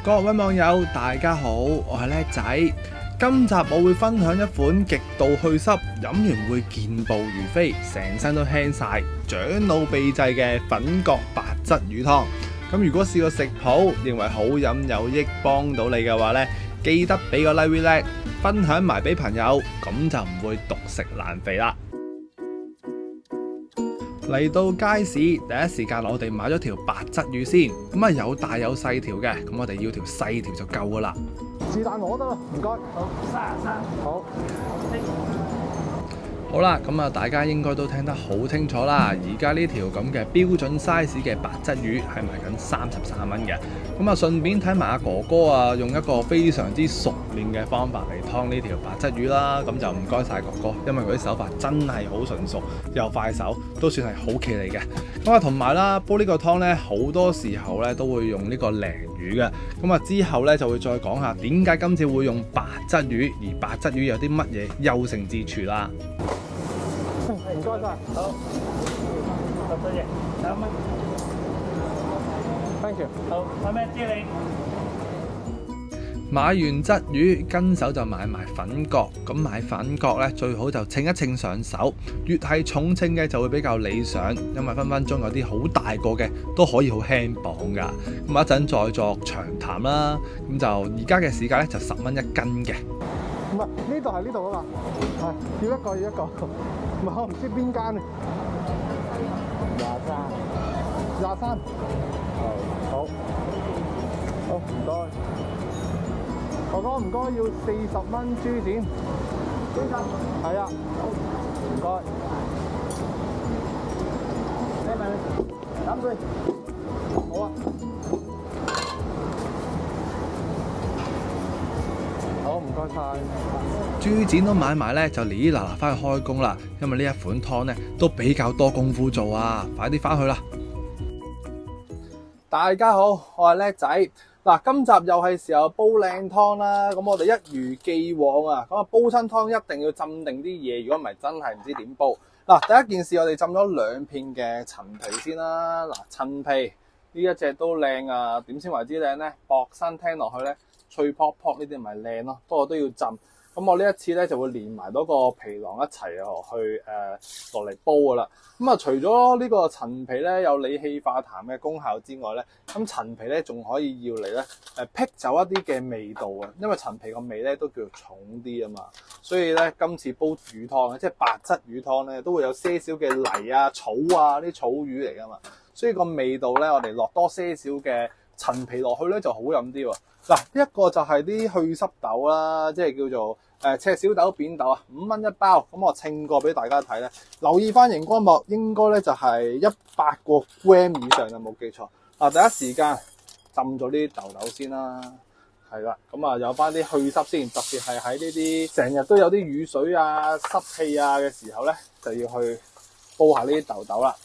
各位網友，大家好，我係叻仔。今集我會分享一款極度去濕、飲完會健步如飛、成身都輕晒、長老秘製嘅粉葛白質魚湯。咁如果試過食譜，認為好飲有益，幫到你嘅話呢，記得俾個 like relax，分享埋俾朋友，咁就唔會獨食難肥啦。嚟到街市，第一時間我哋買咗條白質魚先，咁啊有大有細條嘅，咁我哋要條細條就夠噶啦。是但我得啦，唔該。好，33。好。好啦，咁啊大家應該都聽得好清楚啦。而家呢條咁嘅標準 size 嘅白質魚係賣緊33蚊嘅。咁啊順便睇埋阿哥哥啊，用一個非常之熟練嘅方法嚟劏呢條白質魚啦。咁就唔該晒哥哥，因為佢啲手法真係好純熟又快手，都算係好企理嘅。咁啊同埋啦，煲呢個湯呢，好多時候呢都會用呢個鯪魚嘅。咁啊之後呢就會再講下點解今次會用白質魚，而白質魚有啲乜嘢優勝之處啦。唔該晒，好，多謝，2蚊 ，thank you，好，有咩知你？買完質魚，跟手就買埋粉葛。咁買粉葛咧，最好就稱一稱上手，越係重稱嘅就會比較理想，因為分分鐘有啲好大個嘅都可以好輕磅噶。咁一陣再作長談啦。咁就而家嘅市價咧就10蚊一斤嘅。唔係呢度係呢度啊嘛，係要一個要一個，唔係我唔知邊間啊。23，好，好唔該，哥哥唔該要40蚊豬展，40，係啊，好唔該，你咪飲水，好啊。好，唔該晒。豬展都買埋咧，就哩嗱嗱翻去開工啦。因為呢一款湯咧都比較多功夫做啊，快啲翻去啦！大家好，我係叻仔。嗱，今集又係時候煲靚湯啦。咁我哋一如既往啊，咁啊煲親湯一定要浸定啲嘢，如果唔係真係唔知點煲。嗱，第一件事我哋浸咗2片嘅陳皮先啦。嗱，陳皮呢一隻都靚啊，點先為之靚咧？薄身聽落去咧，脆撲撲呢啲咪靚咯，不過都要浸。咁我呢一次咧就會連埋嗰個皮囊一齊去落嚟煲噶啦。咁啊，除咗呢個陳皮咧有理氣化痰嘅功效之外咧，咁陳皮咧仲可以要嚟咧辟走一啲嘅味道啊。因為陳皮個味咧都叫做重啲啊嘛，所以咧今次煲魚湯咧，即係白質魚湯咧，都會有些少嘅泥啊、草啊啲草魚嚟噶嘛，所以個味道咧我哋落多些少嘅陳皮落去咧就好飲啲喎。嗱，一個就係啲去濕豆啦，即係叫做赤小豆、扁豆啊，5蚊一包。咁我稱過俾大家睇咧，留意翻熒光幕，應該咧就係100個 gram 以上，有冇記錯？嗱，第一時間浸咗啲豆豆先啦，係啦，咁啊有翻啲去濕先，特別係喺呢啲成日都有啲雨水啊、濕氣啊嘅時候咧，就要去煲下呢啲豆豆啦。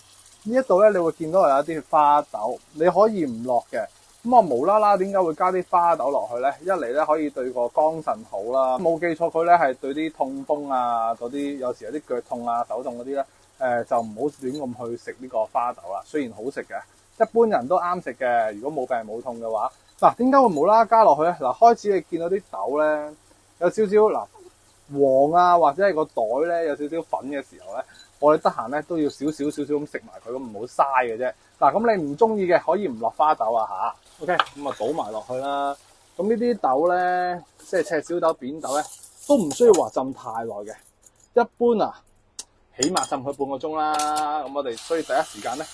呢一度咧，你會見到有一啲花豆，你可以唔落嘅。咁我無啦啦點解會加啲花豆落去咧？一嚟咧可以對個肝腎好啦，冇記錯佢咧係對啲痛風啊嗰啲，有時有啲腳痛啊手痛嗰啲咧，就唔好亂咁去食呢個花豆啦。雖然好食嘅，一般人都啱食嘅。如果冇病冇痛嘅話，嗱，點解會無啦啦加落去咧？嗱，開始你見到啲豆咧有少少黃啊，或者係個袋咧有少少粉嘅時候咧，我哋得閒咧都要少少咁食埋佢，咁唔好嘥嘅啫。嗱，咁你唔中意嘅可以唔落花豆啊吓。OK， 咁啊倒埋落去啦。咁呢啲豆咧，即係赤小豆、扁豆咧，都唔需要話浸太耐嘅。一般啊，起碼浸佢半個鐘啦。咁我哋所以第一時間咧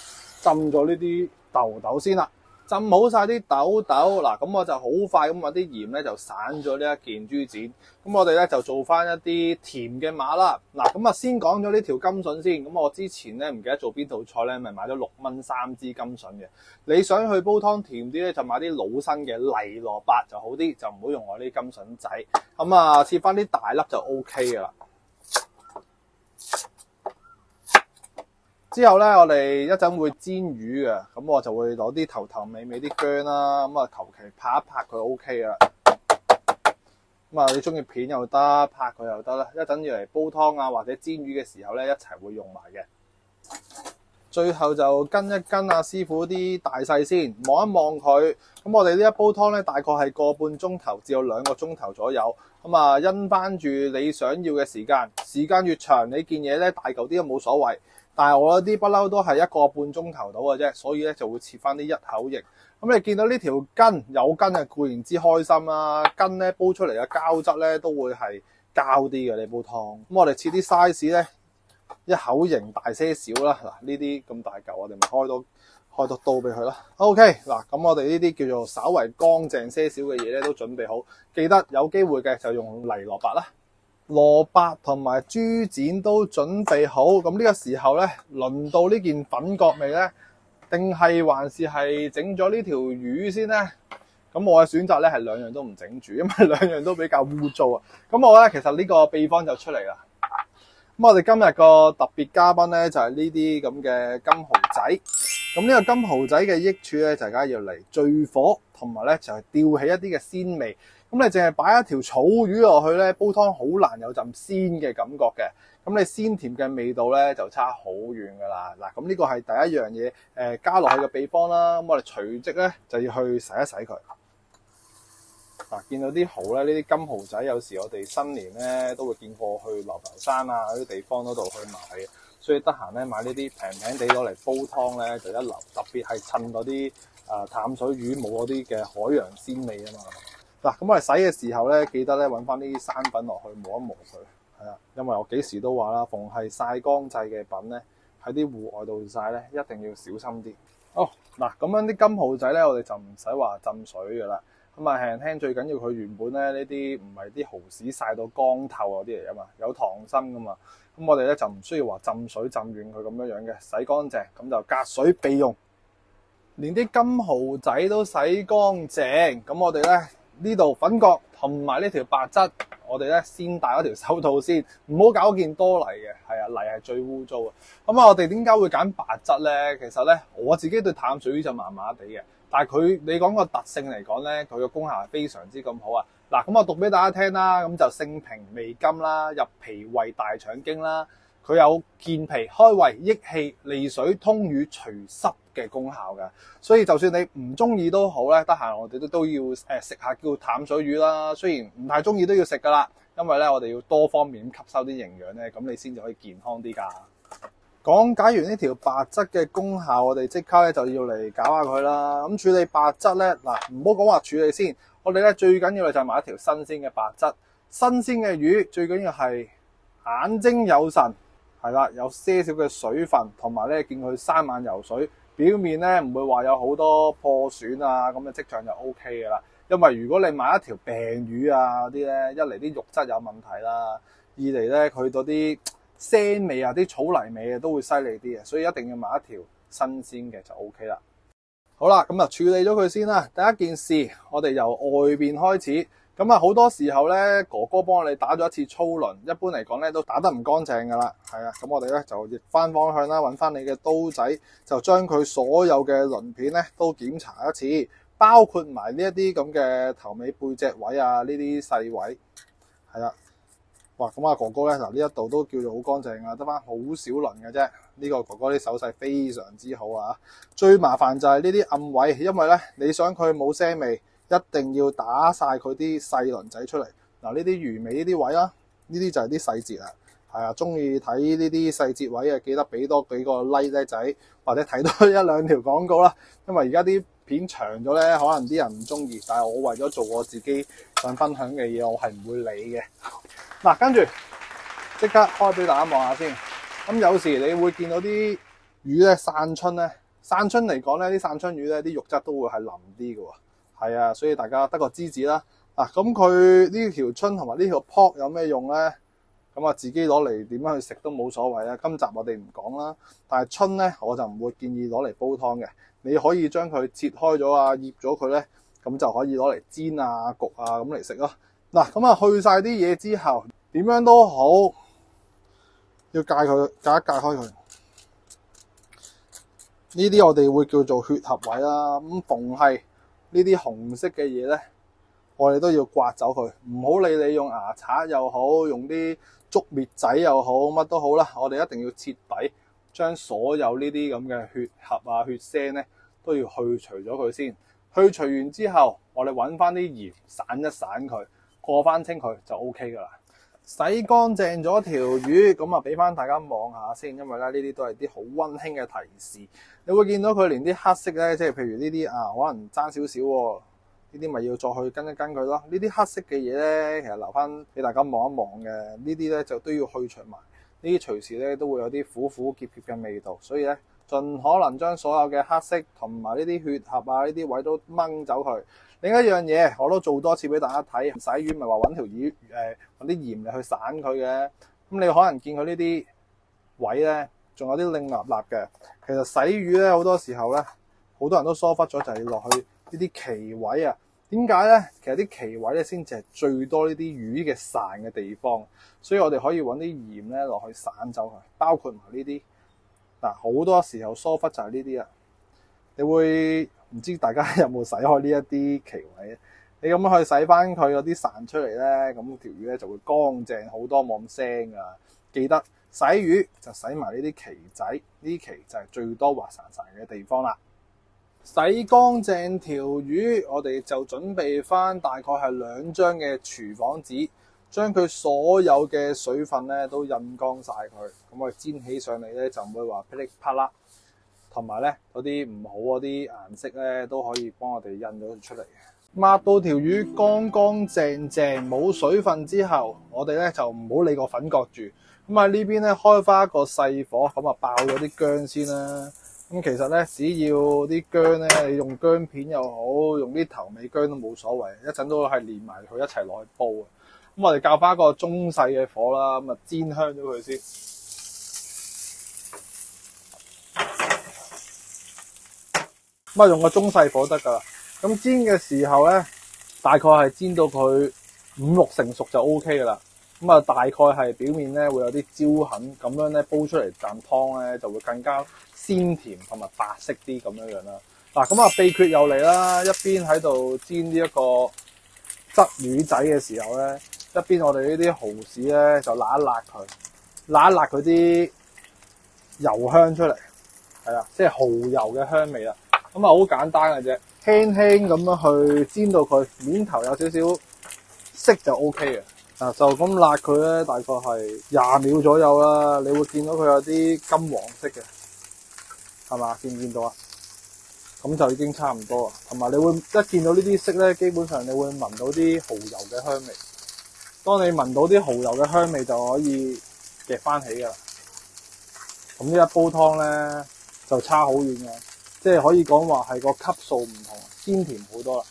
浸咗呢啲豆豆先啦。浸好晒啲豆豆，嗱，咁我就好快咁揾啲鹽咧就散咗呢一件豬展。咁我哋咧就做翻一啲甜嘅馬啦。嗱，咁啊先講咗呢條甘筍先。咁我之前咧唔記得做邊道菜咧，咪買咗6蚊3支甘筍嘅。你想去煲湯甜啲咧，就買啲老身嘅泥蘿蔔就好啲，就唔好用我啲甘筍仔。咁啊切翻啲大粒就 OK 噶啦。之後咧，我哋一陣會煎魚嘅，咁我就會攞啲頭頭尾尾啲薑啦，咁啊求其拍一拍佢 OK 噶啦。咁啊，你中意片又得，拍佢又得啦。一陣要嚟煲湯啊，或者煎魚嘅時候咧，一齊會用埋嘅。最後就跟一跟阿師傅啲大細先，望一望佢。咁我哋呢一煲湯咧，大概係個半鐘頭至到2個鐘頭左右。咁啊，因翻住你想要嘅時間越長，你件嘢咧大嚿啲都冇所謂。但係我啲不嬲都係1個半鐘頭到嘅啫，所以咧就會切翻啲一口型。咁你見到呢條筋有筋啊，固然之開心啦。筋咧煲出嚟嘅膠質咧都會係膠啲嘅呢煲湯。咁我哋切啲 size 咧，一口型大些少啦。嗱，呢啲咁大嚿，我哋咪開到刀俾佢啦。OK， 嗱，咁我哋呢啲叫做稍為乾淨些少嘅嘢咧都準備好。記得有機會嘅就用泥蘿蔔啦。蘿蔔同埋豬展都準備好。咁呢個時候咧，輪到呢件粉葛味咧，定係還是整咗呢條魚先咧？咁我嘅選擇咧係2樣都唔整住，因為2樣都比較污糟啊。咁我咧其實呢個秘方就出嚟啦。咁我哋今日個特別嘉賓咧就係呢啲咁嘅金蠔仔。咁呢個金蠔仔嘅益處咧就係梗係要嚟聚火，同埋咧就係吊起一啲嘅鮮味。咁你淨係擺一條草魚落去咧，煲湯好難有陣鮮嘅感覺嘅。咁你鮮甜嘅味道咧就差好遠噶啦。嗱，咁呢個係第一樣嘢加落去嘅秘方啦。咁我哋隨即咧就要去洗一洗佢。嗱，見到啲蠔咧，呢啲金蠔仔有時我哋新年咧都會見過去流浮山啊嗰啲地方嗰度去買嘅，所以得閒咧買呢啲平平地攞嚟煲湯咧就一流，特別係襯嗰啲淡水魚冇嗰啲嘅海洋鮮味啊嘛。嗱，咁我哋洗嘅時候咧，記得咧揾翻啲生粉落去磨一磨佢，係啊，因為我幾時都話啦，逢係曬乾製嘅品咧，喺啲戶外度曬咧，一定要小心啲。哦，嗱，咁樣啲金蠔仔咧，我哋就唔使話浸水噶啦。咁啊，輕輕最緊要佢原本咧呢啲唔係啲蠔豉曬到光透嗰啲嚟啊嘛，有糖心噶嘛。咁我哋咧就唔需要話浸水浸軟佢咁樣嘅，洗乾淨咁就隔水備用。連啲金蠔仔都洗乾淨，咁我哋咧呢度粉葛同埋呢條白質，我哋咧先戴嗰條手套先，唔好搞件多泥嘅，係啊，泥係最污糟啊。咁啊，我哋點解會揀白質咧？其實咧我自己對淡水魚就麻麻地嘅。但係你講個特性嚟講咧，佢個功效係非常之咁好啊！嗱，咁我讀俾大家聽啦，咁就性平味甘啦，入脾胃大腸經啦，佢有健脾開胃、益氣、利水、通瘀、除濕嘅功效㗎。所以就算你唔中意都好咧，得閒我哋都要食下叫淡水魚啦。雖然唔太中意都要食噶啦，因為咧我哋要多方面吸收啲營養咧，咁你先至可以健康啲㗎。講解完呢條白質嘅功效，我哋即刻咧就要嚟搞下佢啦。咁處理白質咧，嗱，唔好講話處理先，我哋咧最緊要就係買一條新鮮嘅白質。新鮮嘅魚最緊要係眼睛有神，係啦，有些少嘅水分，同埋咧見佢生猛游水，表面咧唔會話有好多破損啊咁嘅跡象就 OK 噶啦。因為如果你買一條病魚啊嗰啲咧，一嚟啲肉質有問題啦，二嚟咧佢嗰啲腥味啊、啲草泥味啊都會犀利啲嘅，所以一定要買一條新鮮嘅就 OK 啦。好啦，咁啊處理咗佢先啦。第一件事，我哋由外邊開始。咁啊好多時候咧，哥哥幫我哋打咗一次粗輪，一般嚟講咧都打得唔乾淨噶啦。係啊，咁我哋咧就逆翻方向啦，揾翻你嘅刀仔，就將佢所有嘅鱗片咧都檢查一次，包括埋呢一啲咁嘅頭尾背脊位啊，呢啲細位，係啦。哇，咁啊哥哥咧，嗱呢一度都叫做好乾淨啊，得翻好少鱗嘅啫。呢個哥哥啲手勢非常之好啊！最麻煩就係呢啲暗位，因為咧你想佢冇腥味，一定要打晒佢啲細鱗仔出嚟。嗱呢啲魚尾呢啲位啦，呢啲就係啲細節啊。係啊，中意睇呢啲細節位啊，記得俾多幾個 like 咧仔，或者睇多1、2條廣告啦。因為而家啲片長咗咧，可能啲人唔中意，但係我為咗做我自己想分享嘅嘢，我係唔會理嘅。嗱，跟住即刻開俾大家望下先。咁有時你會見到啲魚咧散春咧，散春嚟講咧，啲散春魚咧啲肉質都會係腍啲嘅喎。係啊，所以大家得個知字啦。嗱，咁佢呢條春同埋呢條泡有咩用咧？咁啊，自己攞嚟點樣去食都冇所謂啊。今集我哋唔講啦。但係春咧，我就唔會建議攞嚟煲湯嘅。你可以將佢切開咗啊，醃咗佢咧，咁就可以攞嚟煎啊、焗啊咁嚟食咯。嗱，咁啊去晒啲嘢之後，點樣都好，要戒佢，戒一戒開佢。呢啲我哋會叫做血合位啦。咁逢係呢啲紅色嘅嘢咧，我哋都要刮走佢。唔好理你用牙刷又好，用啲竹篾仔又好，乜都好啦。我哋一定要徹底將所有呢啲咁嘅血盒啊、血腥咧都要去除咗佢先。去除完之後，我哋揾翻啲鹽散一散佢，過翻清佢就 OK 噶啦。洗乾淨咗條魚，咁啊俾翻大家望下先，因為咧呢啲都係啲好溫馨嘅提示。你會見到佢連啲黑色咧，即係譬如呢啲啊，可能爭少少喎，呢啲咪要再去跟一跟佢咯。呢啲黑色嘅嘢咧，其實留翻俾大家望一望嘅，呢啲咧就都要去除埋。呢啲隨時咧都會有啲苦苦澀澀嘅味道，所以咧盡可能將所有嘅黑色同埋呢啲血盒啊呢啲位都掹走佢。另一樣嘢我都做多次俾大家睇，洗魚咪話揾條魚揾啲鹽嚟去散佢嘅。咁你可能見佢呢啲位咧仲有啲拎立立嘅。其實洗魚咧好多時候咧，好多人都疏忽咗，就係落去呢啲旗位啊。點解咧？其實啲旗位咧先至係最多呢啲魚嘅散嘅地方，所以我哋可以揾啲鹽咧落去散走佢，包括埋呢啲嗱。好多時候疏忽就係呢啲啊。你會唔知大家有冇洗開呢一啲旗位啊？你咁樣去洗翻佢嗰啲散出嚟咧，咁條魚咧就會乾淨好多，冇咁腥噶。記得洗魚就洗埋呢啲旗仔，呢啲旗就係最多滑潺潺嘅地方啦。洗乾淨條魚，我哋就準備翻大概係2張嘅廚房紙，將佢所有嘅水分咧都印乾晒佢。咁我哋煎起上嚟咧就唔會話噼里啪啦。同埋咧嗰啲唔好嗰啲顏色咧都可以幫我哋印咗出嚟嘅。抹到條魚乾乾淨淨冇水分之後，我哋咧就唔好理個粉角住。咁喺呢邊咧開翻一個細火，咁啊爆咗啲薑先啦。咁其實咧只要啲薑咧，你用薑片又好，用啲頭尾薑都冇所謂，一陣都係連埋佢一齊落去煲啊。咁我哋較翻一個中細嘅火啦，咁啊煎香咗佢先。咁啊用個中細火得噶啦。咁煎嘅時候咧，大概係煎到佢5-6成熟就 O K 噶啦。咁啊大概係表面咧會有啲焦痕，咁樣咧煲出嚟啖湯咧就會更加鮮甜同埋白色啲咁樣啦。嗱咁啊秘訣又嚟啦，一邊喺度煎呢一個鯽魚仔嘅時候咧，一邊我哋呢啲蠔豉咧就辣一辣佢，辣一辣佢啲油香出嚟，係啊，即係蠔油嘅香味啦。咁啊好簡單嘅啫，輕輕咁樣去煎到佢面頭有少少色就 O K 嘅。嗱就咁辣佢咧，大概係20秒左右啦。你會見到佢有啲金黃色嘅，係嘛？見唔見到啊？咁就已經差唔多啦。同埋你會一見到呢啲色咧，基本上你會聞到啲蠔油嘅香味。當你聞到啲蠔油嘅香味，就可以夾翻起噶啦。咁呢一煲湯咧就差好遠嘅，即係可以講話係個級數唔同，鮮甜好多啦。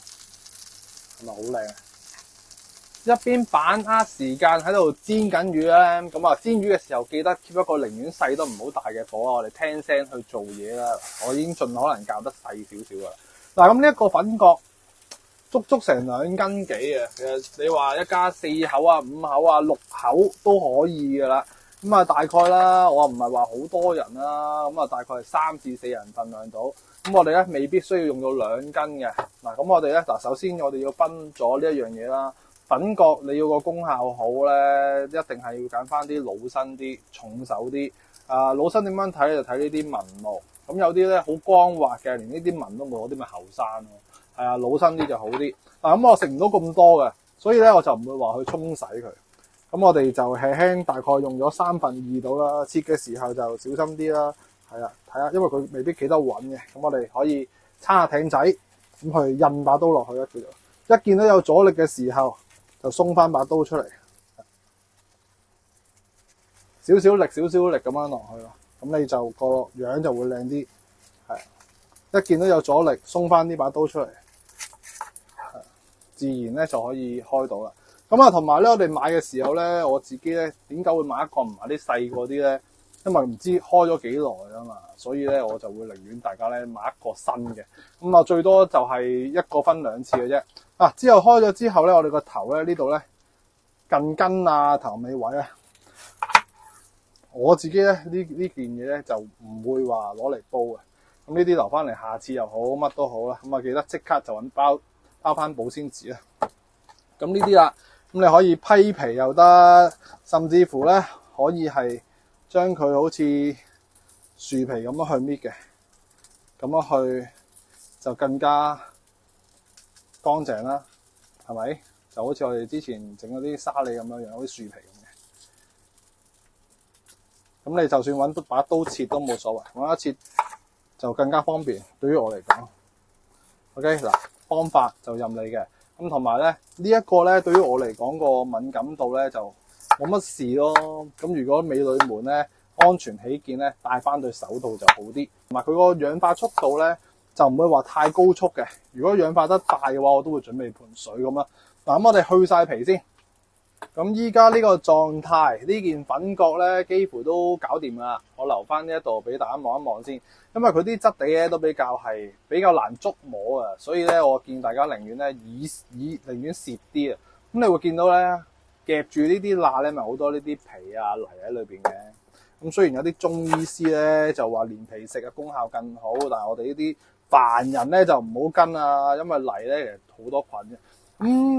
係咪好靚啊？一邊把握時間喺度煎緊魚咧，咁啊煎魚嘅時候記得 keep 一個寧願細都唔好大嘅火啊！我哋聽聲去做嘢啦。我已經盡可能較得細少少噶啦。嗱咁呢一個粉角足足成2斤幾啊！其實你話一家4口啊、5口啊、6口都可以噶啦。咁啊大概啦，我唔係話好多人啦，咁啊大概係3至4人份量到。咁我哋咧未必需要用到2斤嘅。嗱咁我哋咧首先我哋要分咗呢一樣嘢啦。粉角你要個功效好咧，一定係要揀翻啲老身啲、重手啲。老身點樣睇就睇呢啲紋路。咁有啲咧好光滑嘅，連呢啲紋都冇，嗰啲咪後生咯。係啊，老身啲就好啲。咁我食唔到咁多嘅，所以咧我就唔會話去沖洗佢。咁我哋就輕輕大概用咗2/3到啦。切嘅時候就小心啲啦。係啊，睇下，因為佢未必企得穩嘅。咁我哋可以撐下艇仔，咁去印把刀落去啦。一見到有阻力嘅時候，就鬆翻把刀出嚟，少少力咁樣落去咯。咁你就個樣就會靚啲。係，一見到有阻力，鬆翻呢把刀出嚟，自然咧就可以開到啦。咁啊，同埋咧，我哋買嘅時候咧，我自己咧點解會買一個唔買啲細個啲咧？因為唔知開咗幾耐啊嘛，所以咧我就會寧願大家咧買一個新嘅。咁啊，最多就係一個分2次嘅啫。之後開咗之後咧，我哋個頭咧呢度咧近筋啊頭尾位咧，我自己咧呢件嘢咧就唔會話攞嚟煲嘅。咁呢啲留翻嚟下次又好，乜都好啦。咁啊記得即刻就揾包翻保鮮紙啦。咁呢啲啦，咁你可以批皮又得，甚至乎咧可以係將佢好似樹皮咁樣去搣嘅，咁樣去就更加乾淨啦，係咪？就好似我哋之前整嗰啲沙梨咁樣樣，好似樹皮咁嘅。咁你就算揾把刀切都冇所謂，揾一切就更加方便。對於我嚟講 ，OK 嗱，方法就任你嘅。咁同埋咧，呢一個咧，對於我嚟講個敏感度咧就冇乜事咯。咁如果美女們咧安全起見咧，戴翻對手套就好啲。同埋佢個氧化速度咧就唔會話太高速嘅。如果氧化得快嘅話，我都會準備盆水咁啦。嗱，咁我哋去晒皮先。咁依家呢個狀態，呢件粉角咧幾乎都搞掂啦。我留翻呢一度俾大家望一望先，因為佢啲質地咧都比較難捉摸啊，所以咧我建議大家寧願咧寧願蝕啲啊。咁你會見到咧夾住呢啲罅咧，咪好多呢啲皮啊泥喺裏邊嘅。咁雖然有啲中醫師咧就話連皮食嘅功效更好，但係我哋呢啲凡人咧就唔好跟啊，因為泥咧其實好多菌嘅。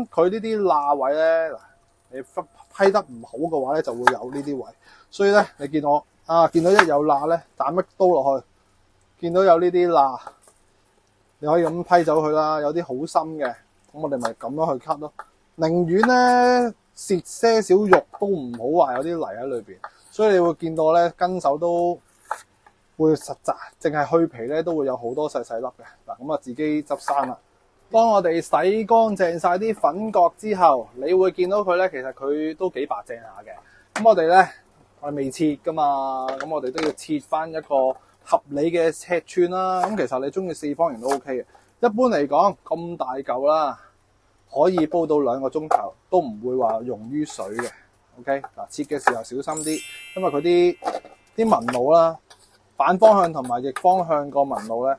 佢呢啲罅位咧嗱。你批得唔好嘅話咧，就會有呢啲位，所以咧你見我見到一有罅咧，斬一刀落去，見到有呢啲罅，你可以咁批走佢啦。有啲好深嘅，咁我哋咪咁樣去 cut 咯。寧願咧蝕些少肉都唔好話有啲泥喺裏邊，所以你會見到咧跟手都會實雜，淨係去皮咧都會有好多細細粒嘅。嗱，咁啊自己執生啦。當我哋洗乾淨晒啲粉角之後，你會見到佢咧，其實佢都幾白淨下嘅。咁我哋未切噶嘛，咁我哋都要切翻一個合理嘅尺寸啦。咁其實你中意四方形都 OK 嘅。一般嚟講，咁大嚿啦，可以煲到2個鐘頭，都唔會話溶於水嘅。OK，嗱，切嘅時候小心啲，因為佢啲紋路啦，反方向同埋逆方向個紋路咧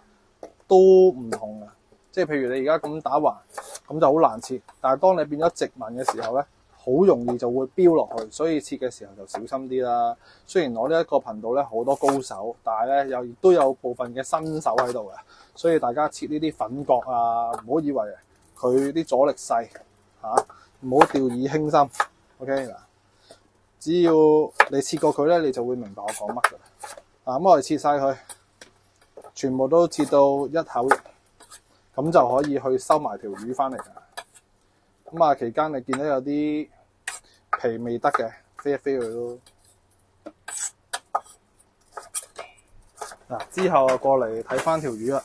都唔同嘅。即係譬如你而家咁打橫，咁就好難切。但係當你變咗直紋嘅時候咧，好容易就會飆落去，所以切嘅時候就小心啲啦。雖然我呢一個頻道咧好多高手，但係咧亦都有部分嘅新手喺度嘅，所以大家切呢啲粉角啊，唔好以為佢啲阻力細嚇，唔好掉以輕心。OK 嗱，只要你切過佢咧，你就會明白我講乜㗎啦。咁我哋切晒佢，全部都切到一口。咁就可以去收埋條魚翻嚟㗎。咁期間你見到有啲皮未得嘅，飛一飛佢都。嗱，之後過嚟睇翻條魚啦。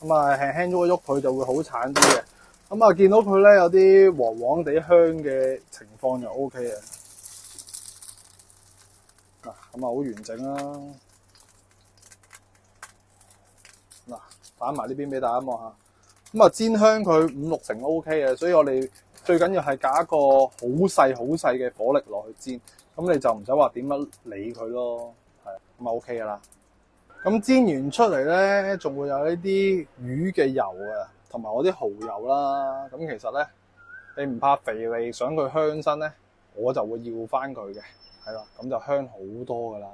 咁輕輕喐一喐佢就會好鏟啲嘅。咁見到佢咧有啲黃黃地香嘅情況就 O K 嘅。嗱，咁好完整啦。嗱，反埋呢邊俾大家望下。咁煎香佢5、6成 O K 嘅，所以我哋最緊要係加一個好細嘅火力落去煎，咁你就唔使話點樣理佢咯，係咁啊 O K 噶啦。咁煎完出嚟咧，仲會有呢啲魚嘅油啊，同埋我啲蠔油啦。咁其實咧，你唔怕肥膩，想佢香身咧，我就會要翻佢嘅，係啦，咁就香好多噶啦。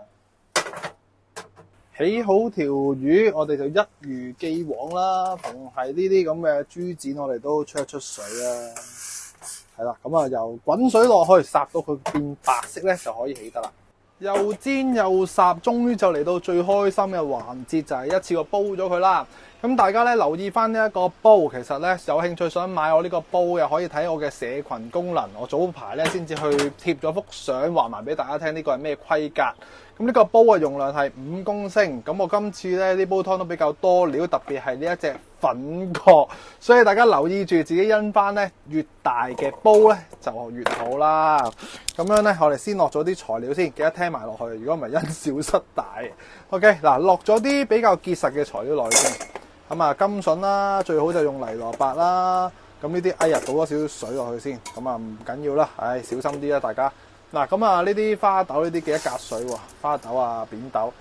起好條魚，我哋就一如既往啦。逢係呢啲咁嘅豬展，我哋都出一出水啦。係啦，咁由滾水落去，烚到佢變白色咧，就可以起得啦。又煎又烚，終於就嚟到最開心嘅環節，就係一次過煲咗佢啦。咁大家咧留意翻呢一個煲，其實咧有興趣想買我呢個煲嘅，可以睇我嘅社群功能。我早排咧先至去貼咗幅相，話埋俾大家聽呢個係咩規格。咁呢個煲嘅容量係5公升。咁我今次咧啲煲湯都比較多料，特別係呢一隻粉角，所以大家留意住自己因翻咧越大嘅煲咧就越好啦。咁樣咧，我哋先落咗啲材料先，記得聽埋落去。如果唔係因小失大。OK， 嗱，落咗啲比較結實嘅材料落去先。咁甘筍啦，最好就用泥蘿蔔啦。咁呢啲倒咗少少水落去先。咁唔緊要啦，小心啲啦，大家。嗱，咁呢啲花豆呢啲記得隔水喎，花豆啊、扁豆。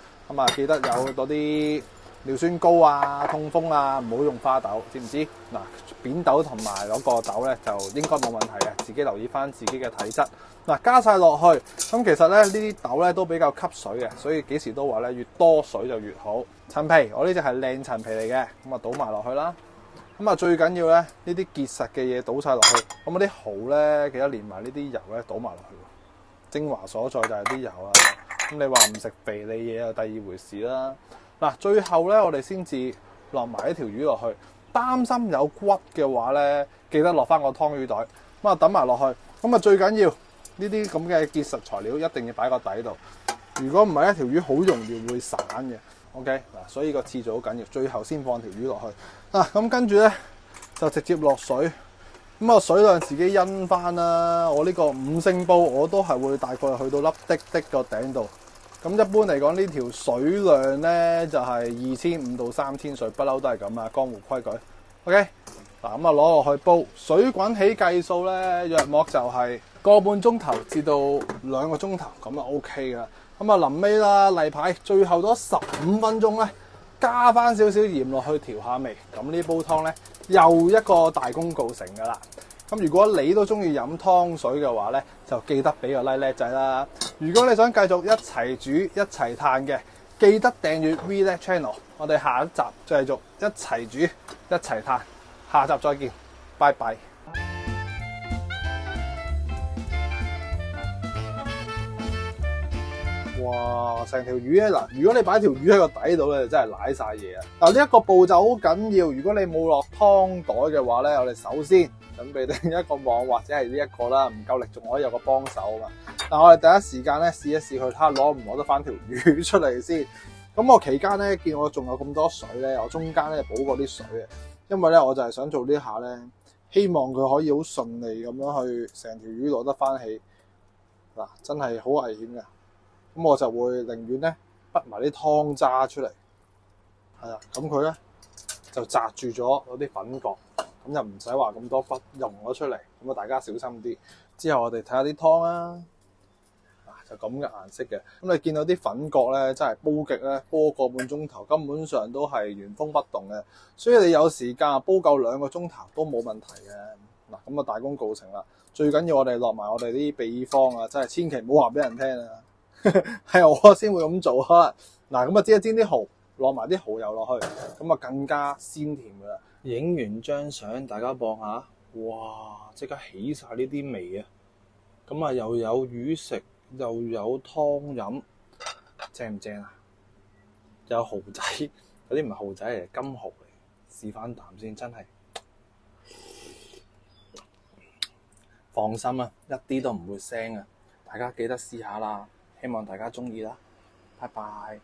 記得有嗰啲尿酸高啊、痛風啊，唔好用花豆，知唔知？嗱，扁豆同埋嗰個豆咧就應該冇問題嘅，自己留意翻自己嘅體質。嗱，加晒落去，咁其實咧呢啲豆咧都比較吸水嘅，所以幾時都話咧越多水就越好。陳皮，我呢隻係靚陳皮嚟嘅，咁倒埋落去啦。最緊要咧呢啲結實嘅嘢倒晒落去，咁啲蠔咧記得連埋呢啲油咧倒埋落去。精華所在就係啲油啊，咁你話唔食肥膩嘢又第二回事啦。嗱，最後咧我哋先至落埋一條魚落去。擔心有骨嘅話咧，記得落翻個湯魚袋。咁啊抌埋落去。咁啊最緊要呢啲咁嘅結實材料一定要擺個底度。如果唔係一條魚好容易會散嘅。OK 嗱，所以個次序好緊要。最後先放條魚落去。咁跟住咧就直接落水。咁啊水量自己因翻啦。我呢個5星煲我都係會大概去到粒滴滴個頂度。咁一般嚟講呢條水量咧就係2500到3000水，不嬲都係咁啊，江湖規矩。OK， 嗱咁啊攞落去煲，水滾起計數咧，約莫就係個半鐘頭至到2個鐘頭，咁啊 OK 噶。咁啊臨尾啦，例牌最後嗰15分鐘咧，加翻少少鹽落去調下味，咁呢煲湯咧又一個大功告成噶啦。咁如果你都中意飲湯水嘅話咧，就記得俾個 like 叻仔啦。如果你想繼續一齊煮一齊嘆嘅，記得訂閱 VLEG Channel。我哋下一集繼續一齊煮一齊嘆，下集再見，拜拜。哇！成條魚咧嗱，如果你擺條魚喺個底度咧，就真係瀨晒嘢啊！嗱，呢一個步驟好緊要。如果你冇落湯袋嘅話咧，我哋首先準備定一個網或者係呢一個啦，唔夠力仲可以有個幫手啊嘛。嗱，我哋第一時間咧試一試佢，睇下攞唔攞得翻條魚出嚟先。咁我期間咧見我仲有咁多水咧，我中間咧補過啲水嘅，因為咧我就係想做呢下咧，希望佢可以好順利咁樣去成條魚攞得翻起。嗱，真係好危險嘅。咁我就會寧願咧滗埋啲湯渣出嚟，係啦，咁佢咧就擲住咗嗰啲粉角，咁就唔使話咁多骨溶咗出嚟，咁啊大家小心啲。之後我哋睇下啲湯啦，就咁嘅顏色嘅，咁你見到啲粉角咧真係煲極咧，煲個半鐘頭，根本上都係原封不動嘅，所以你有時間煲夠2個鐘頭都冇問題嘅。嗱，咁啊大功告成啦，最緊要我哋落埋我哋啲秘方啊，真係千祈唔好話俾人聽啊！係我先會咁做啊！嗱，咁啊煎一煎啲蠔，落埋啲蠔油落去，咁啊更加鮮甜噶啦。影完張相，大家望下，哇！即刻起晒呢啲味啊！咁啊又有魚食，又有湯飲，正唔正啊？有蠔仔，有啲唔係蠔仔嚟，金蠔嚟，試翻啖先，真係放心啊，一啲都唔會腥啊！大家記得試下啦。希望大家鍾意啦，拜拜。